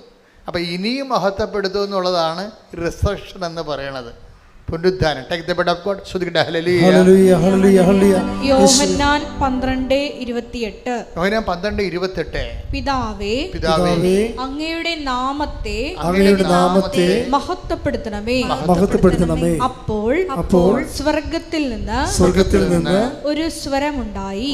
അപ്പം ഇനിയും മഹത്വപ്പെടുത്തും എന്നുള്ളതാണ് റിസറക്ഷൻ എന്ന് പറയണത്, പുനരുദ്ധാനം. Take the bed of God. ശ്രുതികട്ടെ. ഹല്ലേലൂയ, ഹല്ലേലൂയ, ഹല്ലേലൂയ. യോഹന്നാൻ 12:28. യോഹന്നാൻ 12:28. പിതാവേ, അങ്ങയുടെ നാമത്തെ മഹത്വപ്പെടുത്തണമേ. അപ്പോൾ സ്വർഗത്തിൽ നിന്ന് ഒരു സ്വരമുണ്ടായി.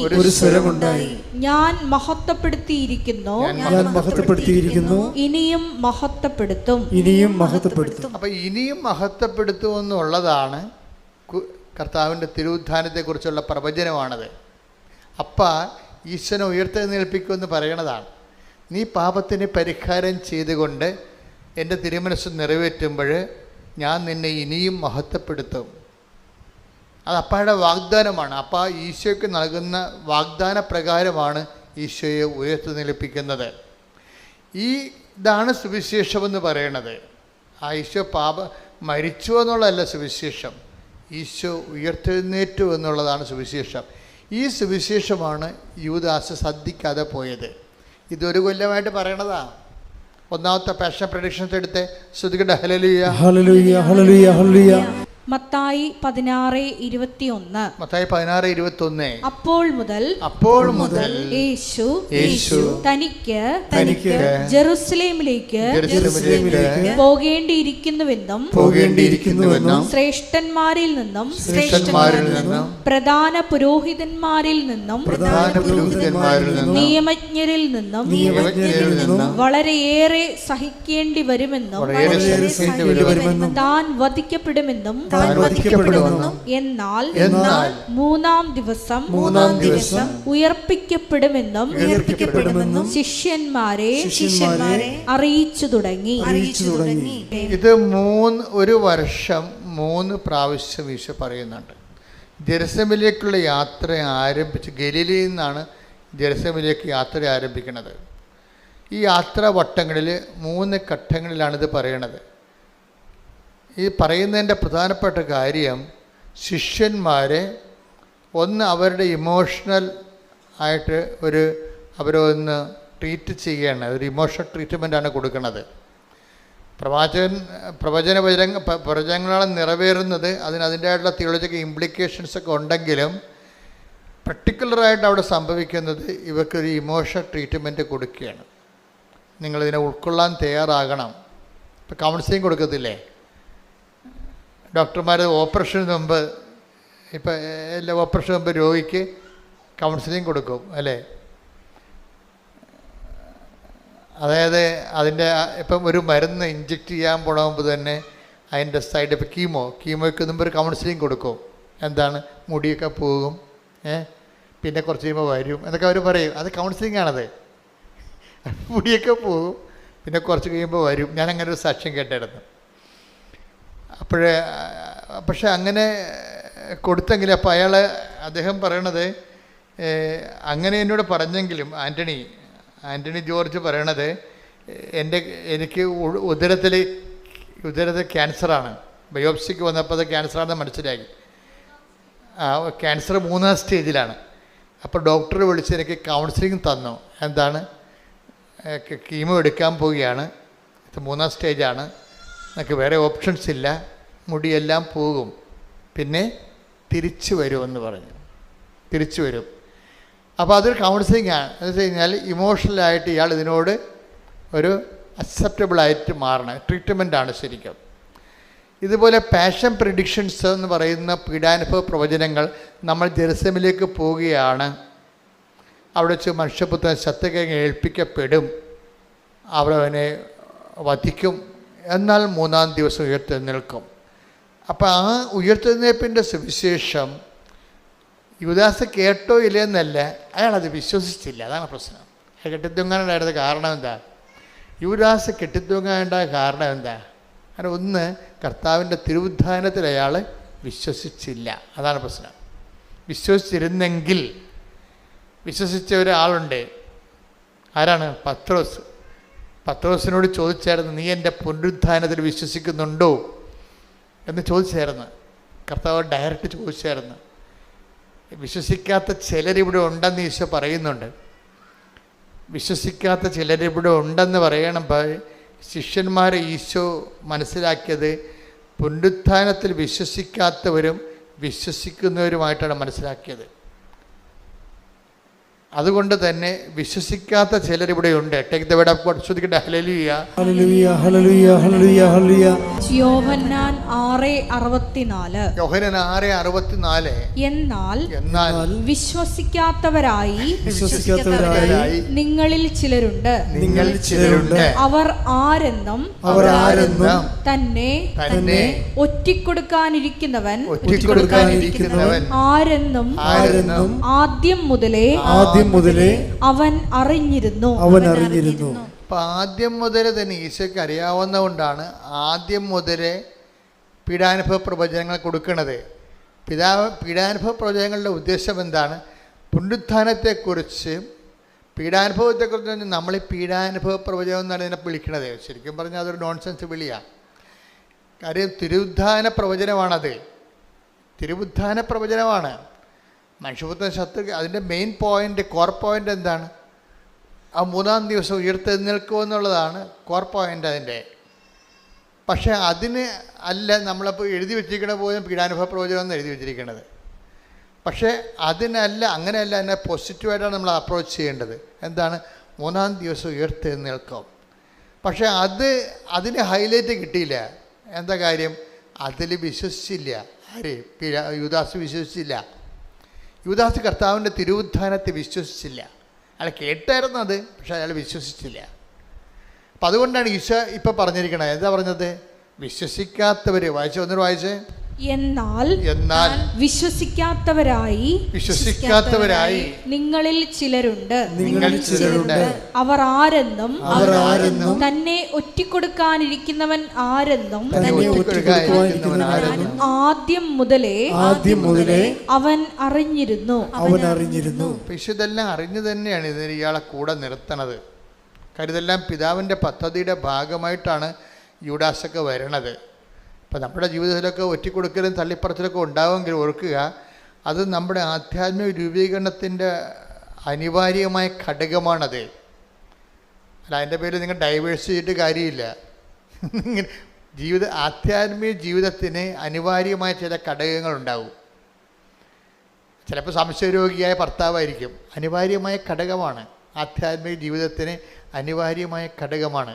ഞാൻ മഹത്വപ്പെടുത്തിയിരിക്കുന്നു, ഇനിയും മഹത്വപ്പെടുത്തും. അപ്പൊ ഇനിയും മഹത്വപ്പെടുത്തും എന്നുള്ളതാണ് കർത്താവിൻ്റെ തിരുവുദ്ധാനത്തെക്കുറിച്ചുള്ള പ്രവചനമാണത്. അപ്പ ഈശ്വരനെ ഉയർത്തെഴുന്നേൽപ്പിക്കുമെന്ന് പറയണതാണ്. നീ പാപത്തിന് പരിഹാരം ചെയ്തുകൊണ്ട് എൻ്റെ തിരുമനസ്സ് നിറവേറ്റുമ്പോൾ ഞാൻ നിന്നെ ഇനിയും മഹത്വപ്പെടുത്തും. അത് അപ്പായുടെ വാഗ്ദാനമാണ്. അപ്പ ഈശോയ്ക്ക് നൽകുന്ന വാഗ്ദാന പ്രകാരമാണ് ഈശോയെ ഉയർത്തെഴുന്നേൽപ്പിക്കുന്നത്. ഇതാണ് സുവിശേഷമെന്ന് പറയണത്. ആ ഈശോ മരിച്ചു എന്നുള്ളതല്ല സുവിശേഷം, ഈശോ ഉയർത്തെഴുന്നേറ്റു എന്നുള്ളതാണ് സുവിശേഷം. ഈ സുവിശേഷമാണ് യൂദാസ് ശ്രദ്ധിക്കാതെ പോയത്. ഇതൊരു കൊല്ലമായിട്ട് പറയണതാ. ഒന്നാമത്തെ പാഷൻ പ്രഡിക്ഷൻസ് എടുത്ത് ശ്രുതികട്ടെ. ഹല്ലേലൂയ, ഹല്ലേലൂയ, ഹല്ലേലൂയ, ഹല്ലേലൂയ. മത്തായി 16:21. മത്തായി 16:21. അപ്പോൾ മുതൽ യേശു തനിക്ക് ജെറുസലേമിലേക്ക് പോകേണ്ടിയിരിക്കുന്നുവെന്നും ശ്രേഷ്ഠന്മാരിൽ നിന്നും പ്രധാന പുരോഹിതന്മാരിൽ നിന്നും നിയമജ്ഞരിൽ നിന്നും വളരെയേറെ സഹിക്കേണ്ടി വരുമെന്നും താൻ വധിക്കപ്പെടുമെന്നും എന്നാൽ മൂന്നാം ദിവസം ഉയർപ്പിക്കപ്പെടുമെന്നും ശിഷ്യന്മാരെ അറിയിച്ചു തുടങ്ങി. ഇത് ഒരു വർഷം 3 പ്രാവശ്യം ഈശോ പറയുന്നുണ്ട്. ജെറുസലേമിലേക്കുള്ള യാത്ര ആരംഭിച്ച് ഗലീലയിൽ നിന്നാണ് ജെറുസലേമിലേക്ക് യാത്ര ആരംഭിക്കുന്നത്. ഈ യാത്രാ വട്ടങ്ങളിൽ 3 ഘട്ടങ്ങളിലാണിത് പറയണത്. ഈ പറയുന്നതിൻ്റെ പ്രധാനപ്പെട്ട കാര്യം ശിഷ്യന്മാരെ ഒന്ന് അവരുടെ ഇമോഷണൽ ആയിട്ട് അവരൊന്ന് ട്രീറ്റ് ചെയ്യുകയാണ്. ഒരു ഇമോഷണൽ ട്രീറ്റ്മെൻറ്റാണ് കൊടുക്കുന്നത്. പ്രവചനങ്ങളാണ് നിറവേറുന്നത്. അതിൻ്റെതായിട്ടുള്ള തിയോളജിക്കൽ ഇംപ്ലിക്കേഷൻസൊക്കെ ഉണ്ടെങ്കിലും പർട്ടിക്കുലറായിട്ട് അവിടെ സംഭവിക്കുന്നത് ഇവർക്കൊരു ഇമോഷണൽ ട്രീറ്റ്മെൻറ്റ് കൊടുക്കുകയാണ്. നിങ്ങളിതിനെ ഉൾക്കൊള്ളാൻ തയ്യാറാകണം. ഇപ്പോൾ കൗൺസിലിംഗ് കൊടുക്കത്തില്ലേ ഡോക്ടർമാർ? ഓപ്പറേഷന് മുമ്പ് ഇപ്പോൾ എല്ലാ ഓപ്പറേഷന് മുമ്പ് രോഗിക്ക് കൗൺസിലിംഗ് കൊടുക്കും അല്ലേ? അതായത് അതിൻ്റെ ഇപ്പം ഒരു മരുന്ന് ഇഞ്ചെക്റ്റ് ചെയ്യാൻ പോണ തന്നെ അതിൻ്റെ സൈഡ് ഇപ്പം കീമോയ്ക്ക് മുമ്പ് ഒരു കൗൺസിലിംഗ് കൊടുക്കും. എന്താണ്? മുടിയൊക്കെ പോകും, പിന്നെ കുറച്ച് കഴിയുമ്പോൾ വരും എന്നൊക്കെ അവർ പറയും. അത് കൗൺസിലിംഗ് ആണത്. മുടിയൊക്കെ പോകും, പിന്നെ കുറച്ച് കഴിയുമ്പോൾ വരും. ഞാനങ്ങനെ ഒരു സാക്ഷ്യം കേട്ടായിരുന്നു. പക്ഷേ അങ്ങനെ കൊടുത്തെങ്കിൽ അപ്പോൾ അദ്ദേഹം പറയണത് അങ്ങനെ എന്നോട് പറഞ്ഞെങ്കിലും ആൻ്റണി ജോർജ് പറയണത് എനിക്ക് ഉദരത്തിൽ ക്യാൻസറാണ്. ബയോപ്സിക്ക് വന്നപ്പോൾ അത് ക്യാൻസറാണെന്ന് മനസ്സിലാക്കി. ക്യാൻസർ 3ാം സ്റ്റേജിലാണ്. അപ്പോൾ ഡോക്ടർ വിളിച്ച് എനിക്ക് കൗൺസിലിംഗ് തന്നു. എന്താണ്? കീമോ എടുക്കാൻ പോവുകയാണ്, ഇത് 3ാം സ്റ്റേജാണ്, എനിക്ക് വേറെ ഓപ്ഷൻസ് ഇല്ല, മുടിയെല്ലാം പോകും, പിന്നെ തിരിച്ചു വരുമെന്ന് പറഞ്ഞു. തിരിച്ചു വരും. അപ്പോൾ അതൊരു കൗൺസിലിംഗ് ആണ്. എന്ന് വെച്ച് കഴിഞ്ഞാൽ ഇമോഷണലായിട്ട് ഇയാൾ ഇതിനോട് ഒരു അക്സെപ്റ്റബിളായിട്ട് മാറണം. ട്രീറ്റ്മെൻറ്റാണ് ശരിക്കും. ഇതുപോലെ പാഷൻ പ്രിഡിക്ഷൻസ് എന്ന് പറയുന്ന പീഡാനുഭവ പ്രവചനങ്ങൾ. നമ്മൾ ജെറുസലേമിലേക്ക് പോവുകയാണ്, അവിടെ വെച്ച് മനുഷ്യപുത്രൻ ശത്രുക്കളെ ഏൽപ്പിക്കപ്പെടും, അവനെ വധിക്കും, എന്നാൽ 3ാം ദിവസം ഉയർത്തെഴുന്നേൽക്കും. അപ്പോൾ ആ ഉയർത്തെഴുന്നേൽപ്പിൻ്റെ സുവിശേഷം യൂദാസ് കേട്ടോ ഇല്ലെന്നല്ല, അയാളത് വിശ്വസിച്ചില്ല. അതാണ് പ്രശ്നം. കെട്ടിത്തൂങ്ങാനുണ്ടായിരുന്ന കാരണം എന്താ? യൂദാസ് കെട്ടിത്തൂങ്ങാനുണ്ടായ കാരണം എന്താ? അങ്ങനെ ഒന്ന്, കർത്താവിൻ്റെ തിരുവുദ്ധാനത്തിൽ അയാൾ വിശ്വസിച്ചില്ല. അതാണ് പ്രശ്നം. വിശ്വസിച്ചിരുന്നെങ്കിൽ, വിശ്വസിച്ച ഒരാളുണ്ട്. ആരാണ്? പത്രോസിനോട് ചോദിച്ചായിരുന്നു, നീ എൻ്റെ പുനരുദ്ധാനത്തിൽ വിശ്വസിക്കുന്നുണ്ടോ എന്ന് ചോദിച്ചായിരുന്നു. കർത്താവ് ഡയറക്റ്റ് ചോദിച്ചായിരുന്നു. വിശ്വസിക്കാത്ത ചിലരിവിടെ ഉണ്ടെന്ന് ഈശോ പറയുന്നുണ്ട്. വിശ്വസിക്കാത്ത ചിലരിവിടെ ഉണ്ടെന്ന് പറയണപ്പോൾ ശിഷ്യന്മാരെ ഈശോ മനസ്സിലാക്കിയത് പുനരുത്ഥാനത്തിൽ വിശ്വസിക്കാത്തവരും വിശ്വസിക്കുന്നവരുമായിട്ടാണ് മനസ്സിലാക്കിയത്. അതുകൊണ്ട് തന്നെ വിശ്വസിക്കാത്ത ചിലരിവിടെയുണ്ട്. Take the word of God. ശ്രദ്ധിക്കട്ടെ. ഹല്ലേലൂയ ഹല്ലേലൂയ ഹല്ലേലൂയ ഹല്ലേലൂയ ഹല്ലേലൂയ. യോഹന്നാൻ 6:64. യോഹന്നാൻ 6:64. എന്നാൽ വിശ്വസിക്കാത്തവരായി നിങ്ങളിൽ ചിലരുണ്ട്. അവർ ആരെന്നും തന്നെ ഒറ്റിക്കൊടുക്കാനിരിക്കുന്നവൻ ആരെന്നും ആദ്യം മുതലേ അവൻ അറിഞ്ഞിരുന്നു. അപ്പം ആദ്യം മുതലേ തന്നെ ഈശോയ്ക്ക് അറിയാവുന്നതുകൊണ്ടാണ് ആദ്യം മുതലേ പീഡാനുഭവ പ്രവചനങ്ങൾ കൊടുക്കുന്നത്. പീഡാനുഭവ പ്രവചനങ്ങളുടെ ഉദ്ദേശം എന്താണ്? പുനരുത്ഥാനത്തെക്കുറിച്ച്, പീഡാനുഭവത്തെക്കുറിച്ച്. നമ്മൾ ഈ പീഡാനുഭവ പ്രവചനം എന്നാണ് ഇതിനെ വിളിക്കുന്നത്. ശരിക്കും പറഞ്ഞാൽ അതൊരു നോൺസെൻസ് വിളിയാണ്. കാര്യം തിരുവുദ്ധാന പ്രവചനമാണത്. തിരുവുദ്ധാന പ്രവചനമാണ്. മനുഷ്യപുത്രൻ ശത്രു, അതിൻ്റെ മെയിൻ പോയിൻ്റ്, കോർ പോയിൻ്റ് എന്താണ്? ആ 3ാം ദിവസം ഉയർത്തെഴുന്നേൽക്കുമെന്നുള്ളതാണ് കോർ പോയിൻ്റ് അതിൻ്റെ. പക്ഷേ അതിന് അല്ല നമ്മളപ്പോൾ എഴുതി വെച്ചിരിക്കണ പോലും പീഡാനുഭവ പ്രവചനം എന്ന് എഴുതി വെച്ചിരിക്കുന്നത്. പക്ഷേ അതിനല്ല, അങ്ങനെയല്ല, അതിനെ പോസിറ്റീവായിട്ടാണ് നമ്മൾ അപ്രോച്ച് ചെയ്യേണ്ടത്. എന്താണ്? 3ാം ദിവസം ഉയർത്തെഴുന്നേൽക്കും. പക്ഷേ അതിന് ഹൈലൈറ്റ് കിട്ടിയില്ല. എന്താ കാര്യം? അതിൽ വിശ്വസിച്ചില്ല. ആര്? യൂദാസ് വിശ്വസിച്ചില്ല. യൂദാസ് കർത്താവിൻ്റെ തിരുവുദ്ധാനത്തെ വിശ്വസിച്ചില്ല. അയാൾ കേട്ടായിരുന്നു അത്, പക്ഷെ അയാൾ വിശ്വസിച്ചില്ല. അപ്പം അതുകൊണ്ടാണ് ഈശോ ഇപ്പം പറഞ്ഞിരിക്കണത്. എന്താ പറഞ്ഞത്? വിശ്വസിക്കാത്തവർ. ഒന്നൊരു വായിച്ചേ. എന്നാൽ വിശ്വസിക്കാത്തവരായി നിങ്ങളിൽ ചിലരുണ്ട്. അവർ ആരെന്നും തന്നെ ഒറ്റിക്കൊടുക്കാനിരിക്കുന്നവൻ ആരെന്നും ആദ്യം മുതലേ അവൻ അറിഞ്ഞിരുന്നു. ഇതെല്ലാം അറിഞ്ഞു തന്നെയാണ് ഇതിന് ഇയാളെ കൂടെ നിർത്തണത്. കാര്യം ഇതെല്ലാം പിതാവിൻ്റെ പദ്ധതിയുടെ ഭാഗമായിട്ടാണ് യൂദാസൊക്കെ വരണത്. ഇപ്പം നമ്മുടെ ജീവിതത്തിലൊക്കെ ഒറ്റിക്കൊടുക്കലും തള്ളിപ്പറച്ചിലൊക്കെ ഉണ്ടാവുമെങ്കിൽ ഓർക്കുക, അത് നമ്മുടെ ആധ്യാത്മിക രൂപീകരണത്തിൻ്റെ അനിവാര്യമായ ഘടകമാണത്. അല്ല, അതിൻ്റെ പേരിൽ നിങ്ങൾ ഡൈവേഴ്സ് ചെയ്തിട്ട് കാര്യമില്ല. ആധ്യാത്മിക ജീവിതത്തിന് അനിവാര്യമായ ചില ഘടകങ്ങളുണ്ടാവും. ചിലപ്പോൾ സംശയരോഗിയായ ഭർത്താവായിരിക്കും. അനിവാര്യമായ ഘടകമാണ്, ആധ്യാത്മിക ജീവിതത്തിന് അനിവാര്യമായ ഘടകമാണ്.